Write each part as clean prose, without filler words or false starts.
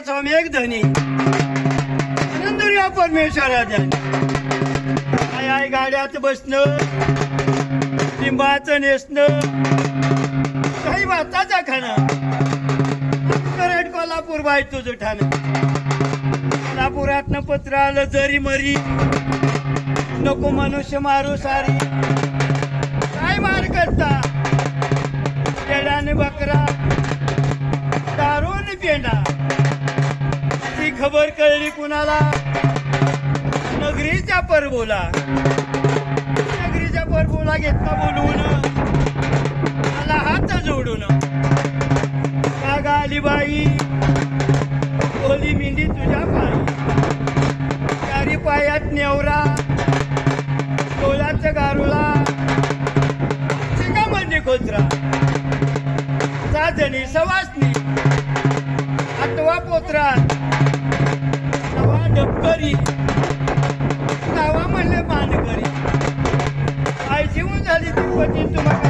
स्वामी एक धनी नंदुर्या परमेश्वरा आय आय गाड्यात बसणं, लिंबाचं नेसणं, काही भाताचा खाणं, करड कोल्हापूर बाय तुझं ठाणं. कोल्हापुरातनं पत्र आलं जरी मरी, नको मनुष्य मारू सारी. काय मार करता पेडाने बकरा, दारून पेंडा. ती खबर कळली कुणाला? नगरीच्या परबोला. नगरीच्या परबोला घेतला बोलवून, मला हात जोडून. का गाली बाई ओली मेंढी तुझ्या पायी, चारी पायात नेवरा, डोळ्याच्या गारुला, शिका म्हणजे कोचरा. साजणी सवासनी आठवा पोत्रात, नवा डबकरी, नावा म्हणले मानकरी. आई जीवन झाली ती पती तुम्हाला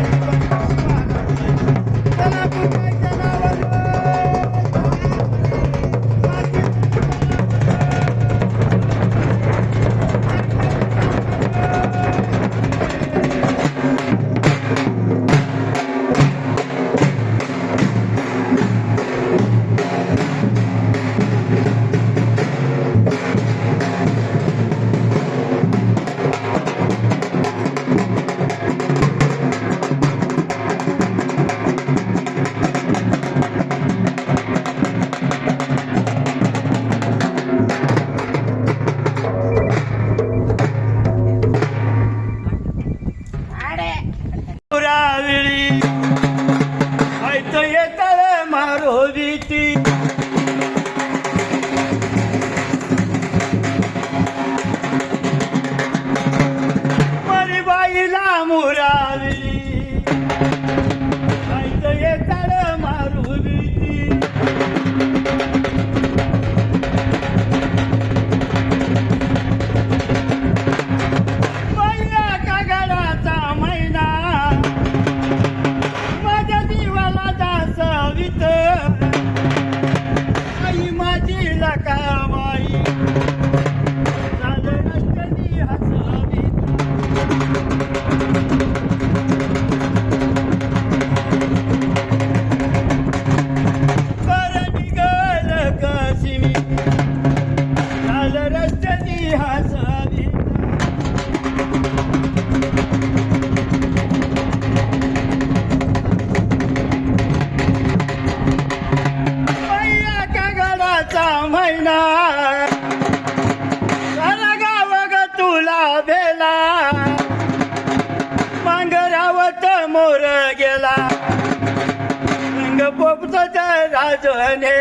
मोर गेला रंग पोपचा राजने.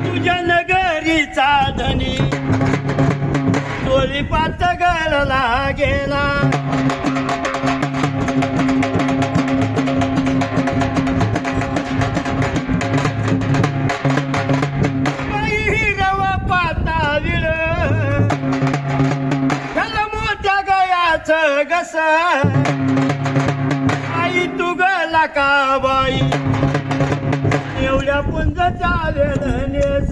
तुझ्या नगरीचा धनी डोली पात गळला गेला. गस आई तू गला का बाई एवढ्या पुंज चालेल नेस.